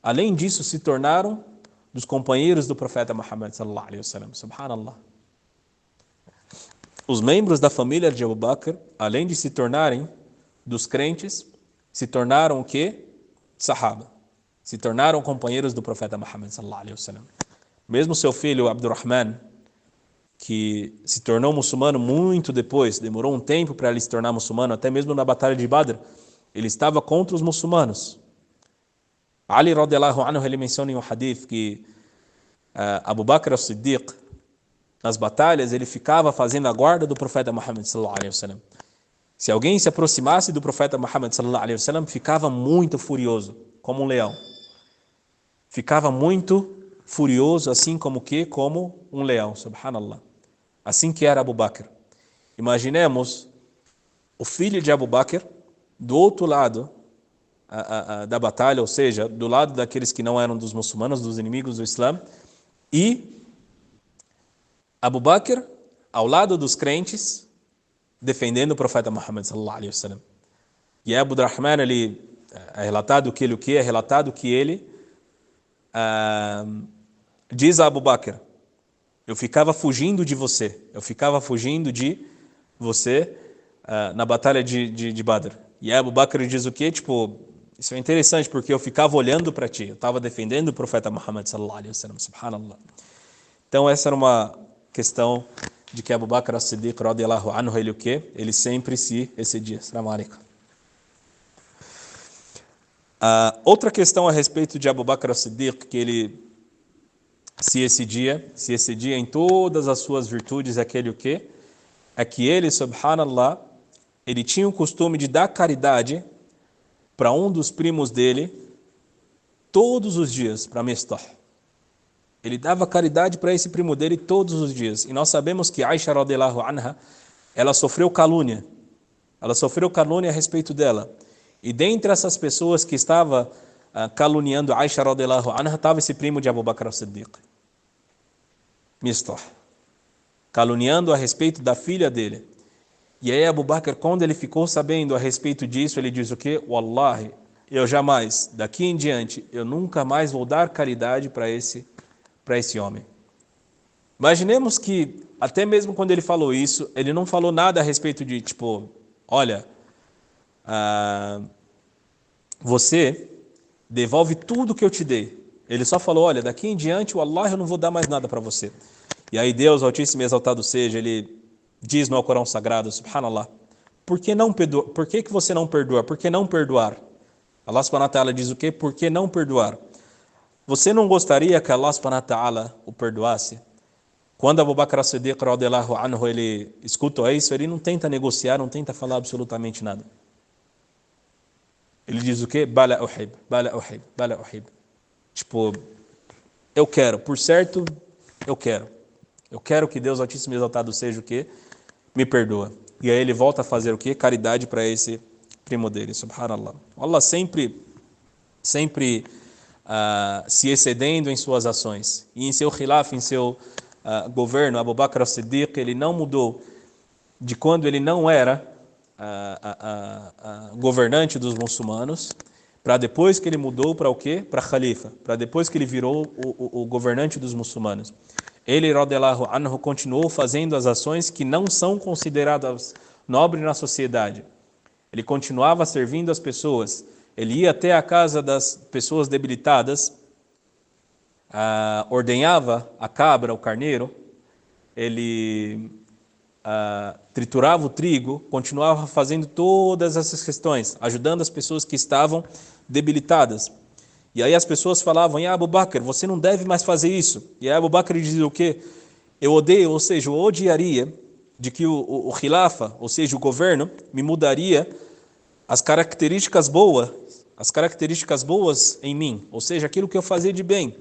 Além disso, se tornaram dos companheiros do profeta Muhammad sallallahu alaihi wasallam. Subhanallah. os membros da família de Abu Bakr, além de se tornarem dos crentes, se tornaram o quê? Sahaba. Se tornaram companheiros do profeta Muhammad sallallahu alaihi wasallam. Mesmo seu filho Abdurrahman, que se tornou muçulmano muito depois, demorou um tempo para ele se tornar muçulmano, até mesmo na batalha de Badr, ele estava contra os muçulmanos. Ali radiyallahu anhu, ele menciona em um hadith que Abu Bakr as-Siddiq, nas batalhas, ele ficava fazendo a guarda do profeta Muhammad sallallahu alaihi wasallam. Se alguém se aproximasse do profeta Muhammad sallallahu alaihi wasallam, ficava muito furioso, como um leão. Ficava muito furioso, assim como que? Como um leão, subhanallah. Assim que era Abu Bakr. Imaginemos o filho de Abu Bakr do outro lado da batalha, ou seja, do lado daqueles que não eram dos muçulmanos, dos inimigos do Islã, e Abu Bakr ao lado dos crentes, defendendo o profeta Muhammad sallallahu alaihi wasallam. E Abu Rahman, ele é relatado que ele diz a Abu Bakr: eu ficava fugindo de você na batalha de Badr. E Abu Bakr diz o quê? Tipo, isso é interessante porque eu ficava olhando para ti, eu estava defendendo o profeta Muhammad sallallahu alaihi wasallam, subhanallah. Então essa era uma questão de que Abu Bakr as-Siddiq radiyallahu anhu, ele o quê? Ele sempre se excedia. Assalamu alaikum. Outra questão a respeito de Abu Bakr as-Siddiq, que ele se excedia em todas as suas virtudes, aquele o quê? É que ele, subhanallah, ele tinha o costume de dar caridade para um dos primos dele todos os dias, para Mistah. Ele dava caridade para esse primo dele todos os dias. E nós sabemos que Aisha radiyallahu anha, ela sofreu calúnia. Ela sofreu calúnia a respeito dela. E dentre essas pessoas que estava caluniando Aisha radiyallahu anha, estava esse primo de Abu Bakr as-Siddiq, Mistah, caluniando a respeito da filha dele. E aí Abu Bakr, quando ele ficou sabendo a respeito disso, ele diz o quê? Wallahi, eu jamais, daqui em diante, eu nunca mais vou dar caridade para esse homem. Imaginemos que, até mesmo quando ele falou isso, ele não falou nada a respeito de, tipo, olha, você devolve tudo que eu te dei. Ele só falou, olha, daqui em diante, Wallahi, eu não vou dar mais nada para você. E aí Deus, Altíssimo e Exaltado seja, ele diz no Alcorão Sagrado, subhanallah, por que você não perdoa? Por que não perdoar? Allah subhanahu wa ta'ala diz o quê? Por que não perdoar? Você não gostaria que Allah subhanahu wa ta'ala o perdoasse? Quando Abu Bakr as-Siddiq radiyallahu anhu, ele escuta isso, ele não tenta negociar, não tenta falar absolutamente nada. Ele diz o quê? Bala uhib, bala uhib, bala uhib. Tipo, eu quero, por certo, eu quero. Eu quero que Deus Altíssimo e Exaltado seja o quê? Me perdoa. E aí ele volta a fazer o quê? Caridade para esse primo dele, subhanallah. Allah sempre se excedendo em suas ações. E em seu khilaf, em seu governo, Abu Bakr as-Siddiq, ele não mudou de quando ele não era governante dos muçulmanos, para depois que ele mudou para o quê? Para khalifa, para depois que ele virou o governante dos muçulmanos. Ele, radiyallahu anhu, continuou fazendo as ações que não são consideradas nobres na sociedade. Ele continuava servindo as pessoas. Ele ia até a casa das pessoas debilitadas, ordenhava a cabra, o carneiro, ele triturava o trigo, continuava fazendo todas essas questões, ajudando as pessoas que estavam debilitadas. E aí as pessoas falavam, Abu Bakr, você não deve mais fazer isso. E aí Abu Bakr dizia o quê? Eu odeio, ou seja, eu odiaria de que o khilafa, ou seja, o governo, me mudaria as características boas em mim, ou seja, aquilo que eu fazia de bem.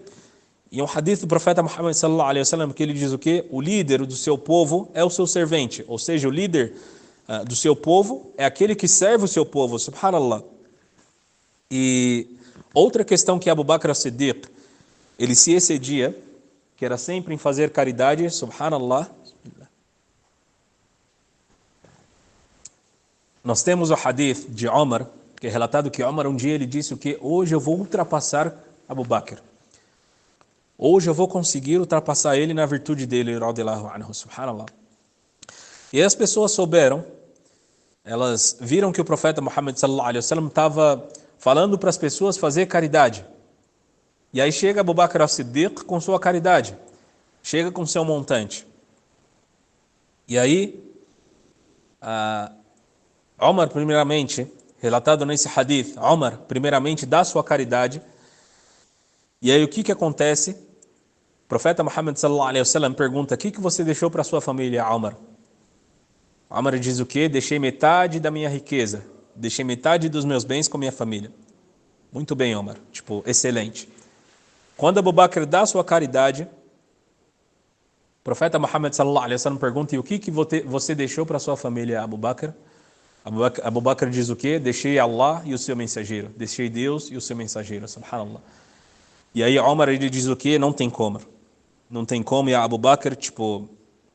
E um hadith do profeta Muhammad sallallahu alaihi wasallam, que ele diz o quê? O líder do seu povo é o seu servente, ou seja, o líder do seu povo é aquele que serve o seu povo, subhanallah. E outra questão que Abu Bakr as-Siddiq, ele se excedia, que era sempre em fazer caridade, subhanallah. Nós temos o hadith de Omar, que é relatado que Omar um dia ele disse o que? Hoje eu vou ultrapassar Abu Bakr. Hoje eu vou conseguir ultrapassar ele na virtude dele, radiyallahu anhu, subhanallah. E as pessoas souberam, elas viram que o profeta Muhammad sallallahu alaihi wasallam estava falando para as pessoas fazer caridade. E aí chega Abu Bakr as-Siddiq com sua caridade, chega com seu montante. E aí, Omar, primeiramente, relatado nesse hadith, Omar, primeiramente, dá sua caridade. E aí o que acontece? O profeta Muhammad sallallahu alaihi wasallam pergunta: o que você deixou para sua família, Omar? Omar diz o quê? Deixei metade da minha riqueza, deixei metade dos meus bens com minha família. Muito bem, Omar, excelente. Quando Abu Bakr dá sua caridade, o profeta Muhammad sallallahu alaihi wasallam pergunta: e o que você deixou para sua família, Abu Bakr? Abu Bakr diz o quê? Deixei Allah e o seu mensageiro, deixei Deus e o seu mensageiro, subhanallah. E aí Omar ele diz o quê? Não tem como, e Abu Bakr,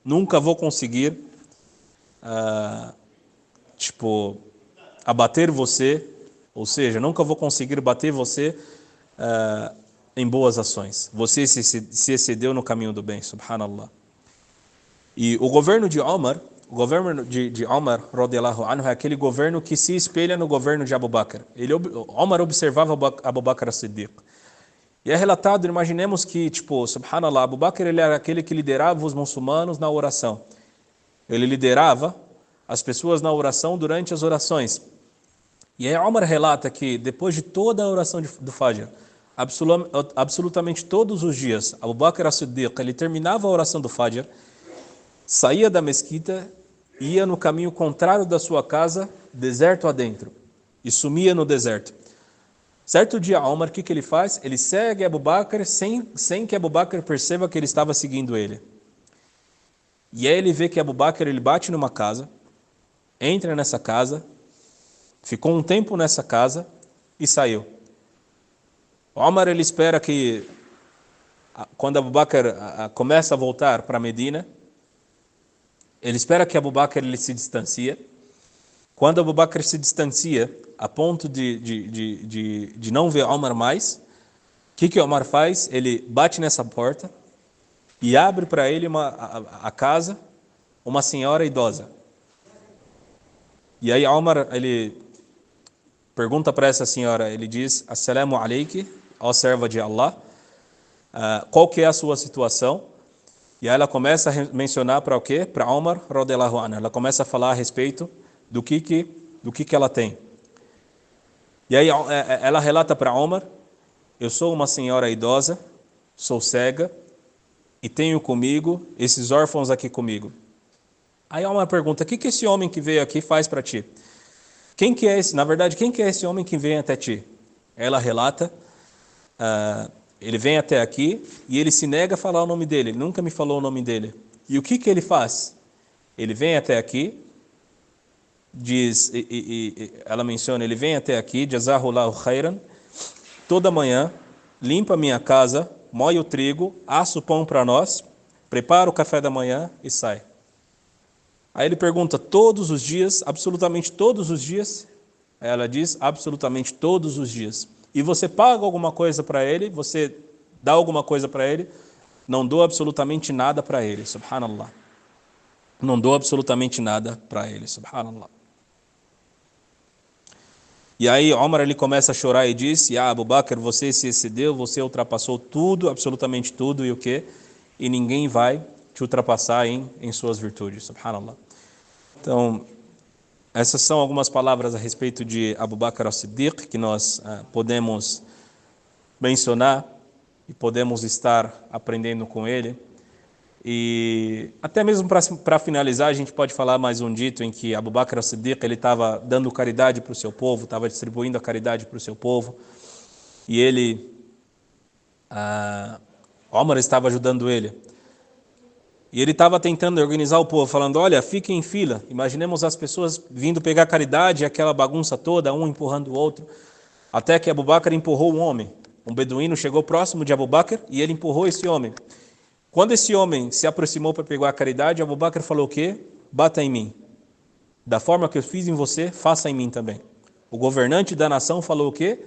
nunca vou conseguir abater você, ou seja, nunca vou conseguir bater você em boas ações. Você se excedeu no caminho do bem, subhanallah. E o governo de Omar, radiyallahu anhu, é aquele governo que se espelha no governo de Abu Bakr. Omar observava Abu Bakr as-Siddiq. E é relatado, imaginemos que, subhanallah, Abu Bakr ele era aquele que liderava os muçulmanos na oração. Ele liderava as pessoas na oração durante as orações. E aí Omar relata que depois de toda a oração do Fajr, absolutamente todos os dias, Abu Bakr as-Siddiq, ele terminava a oração do Fajr, saía da mesquita, ia no caminho contrário da sua casa, deserto adentro, e sumia no deserto. Certo dia, Omar, o que ele faz? Ele segue Abu Bakr sem que Abu Bakr perceba que ele estava seguindo ele. E aí ele vê que Abu Bakr ele bate numa casa, entra nessa casa, ficou um tempo nessa casa e saiu. Omar ele espera que, quando Abu Bakr começa a voltar para Medina, ele espera que Abu Bakr ele se distancia. Quando Abu Bakr se distancia a ponto de não ver Omar mais, o que Omar faz? Ele bate nessa porta e abre para ele a casa uma senhora idosa. E aí Omar ele pergunta para essa senhora, ele diz: Assalamu alayki, ó serva de Allah, qual que é a sua situação? E aí ela começa a mencionar para o quê? Para Omar, radiyallahu anhu. Ela começa a falar a respeito do que ela tem. E aí ela relata para Omar: eu sou uma senhora idosa, sou cega e tenho comigo esses órfãos aqui comigo. Aí Omar pergunta: o que esse homem que veio aqui faz para ti? Quem que é esse? Na verdade, quem que é esse homem que vem até ti? Ela relata: ele vem até aqui e ele se nega a falar o nome dele. Ele nunca me falou o nome dele. E o que ele faz? Ele vem até aqui, diz, ela menciona, ele vem até aqui, jazahullahu khairan, toda manhã, limpa a minha casa, moe o trigo, assa o pão para nós, prepara o café da manhã e sai. Aí ele pergunta: todos os dias, absolutamente todos os dias? Ela diz: absolutamente todos os dias. E você paga alguma coisa para ele? Você dá alguma coisa para ele? Não dou absolutamente nada para ele, subhanallah. Não dou absolutamente nada para ele, subhanallah. E aí Omar ele começa a chorar e diz: Abu Bakr, você se excedeu, você ultrapassou tudo, absolutamente tudo, e o quê? E ninguém vai te ultrapassar em suas virtudes, subhanallah. Então, essas são algumas palavras a respeito de Abu Bakr as-Siddiq que nós podemos mencionar e podemos estar aprendendo com ele. E até mesmo para finalizar, a gente pode falar mais um dito em que Abu Bakr as-Siddiq ele estava dando caridade para o seu povo, estava distribuindo a caridade para o seu povo, e Omar estava ajudando ele. E ele estava tentando organizar o povo, falando: olha, fiquem em fila. Imaginemos as pessoas vindo pegar caridade, aquela bagunça toda, um empurrando o outro, até que Abu Bakr empurrou um homem. Um beduíno chegou próximo de Abu Bakr e ele empurrou esse homem. Quando esse homem se aproximou para pegar a caridade, Abu Bakr falou o quê? Bata em mim. Da forma que eu fiz em você, faça em mim também. O governante da nação falou o quê?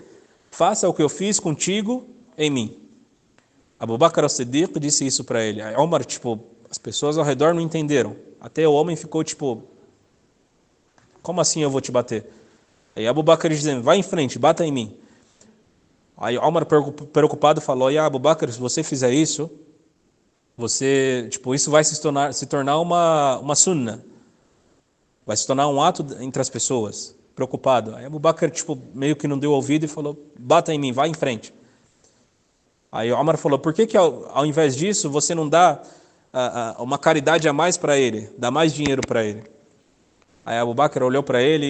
Faça o que eu fiz contigo em mim. Abu Bakr as-Siddiq disse isso para ele. Aí Omar, as pessoas ao redor não entenderam. Até o homem ficou tipo, como assim eu vou te bater? Aí Abu Bakr dizendo, vai em frente, bata em mim. Aí Omar preocupado falou, Abu Bakr, se você fizer isso, isso vai se tornar uma sunna. Vai se tornar um ato entre as pessoas. Preocupado. Aí Abu Bakr, meio que não deu ouvido e falou, bata em mim, vai em frente. Aí Omar falou, por que ao invés disso você não dá uma caridade a mais para ele, dá mais dinheiro para ele? Aí Abu Bakr olhou para ele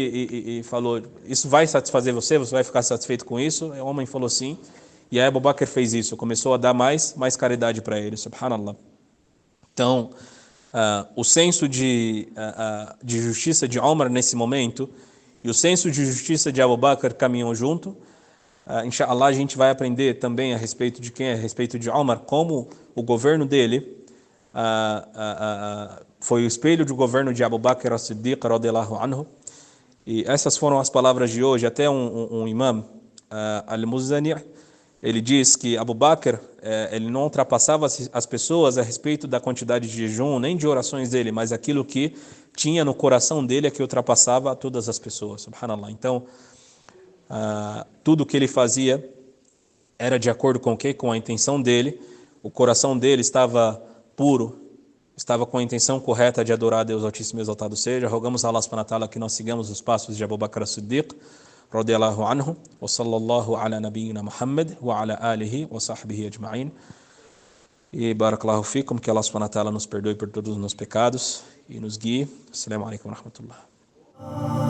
e falou, isso vai satisfazer você? Você vai ficar satisfeito com isso? Aí o homem falou sim. E aí Abu Bakr fez isso, começou a dar mais caridade para ele, subhanallah. Então, o senso de justiça de Omar nesse momento e o senso de justiça de Abu Bakr caminham junto. Inshallah, a gente vai aprender também a respeito de quem? A respeito de Omar, como o governo dele foi o espelho do governo de Abu Bakr as-Siddiq radiyallahu anhu. E essas foram as palavras de hoje. Até um imam, al-Muzani', ele diz que Abu Bakr ele não ultrapassava as pessoas a respeito da quantidade de jejum, nem de orações dele, mas aquilo que tinha no coração dele é que ultrapassava todas as pessoas, subhanallah. Então, tudo que ele fazia era de acordo com o quê? Com a intenção dele. O coração dele estava puro, estava com a intenção correta de adorar a Deus Altíssimo e Exaltado seja. Rogamos a Allah subhanahu wa ta'ala que nós sigamos os passos de Abu Bakr as-Siddiq radiyallahu anhu, wa sallallahu ala nabiyyina Muhammad wa ala alihi wa sahbihi ajma'in. E barakallahu fikum, que Allah subhanahu wa ta'ala nos perdoe por todos os nossos pecados e nos guie. Assalamu alaikum wa rahmatullah.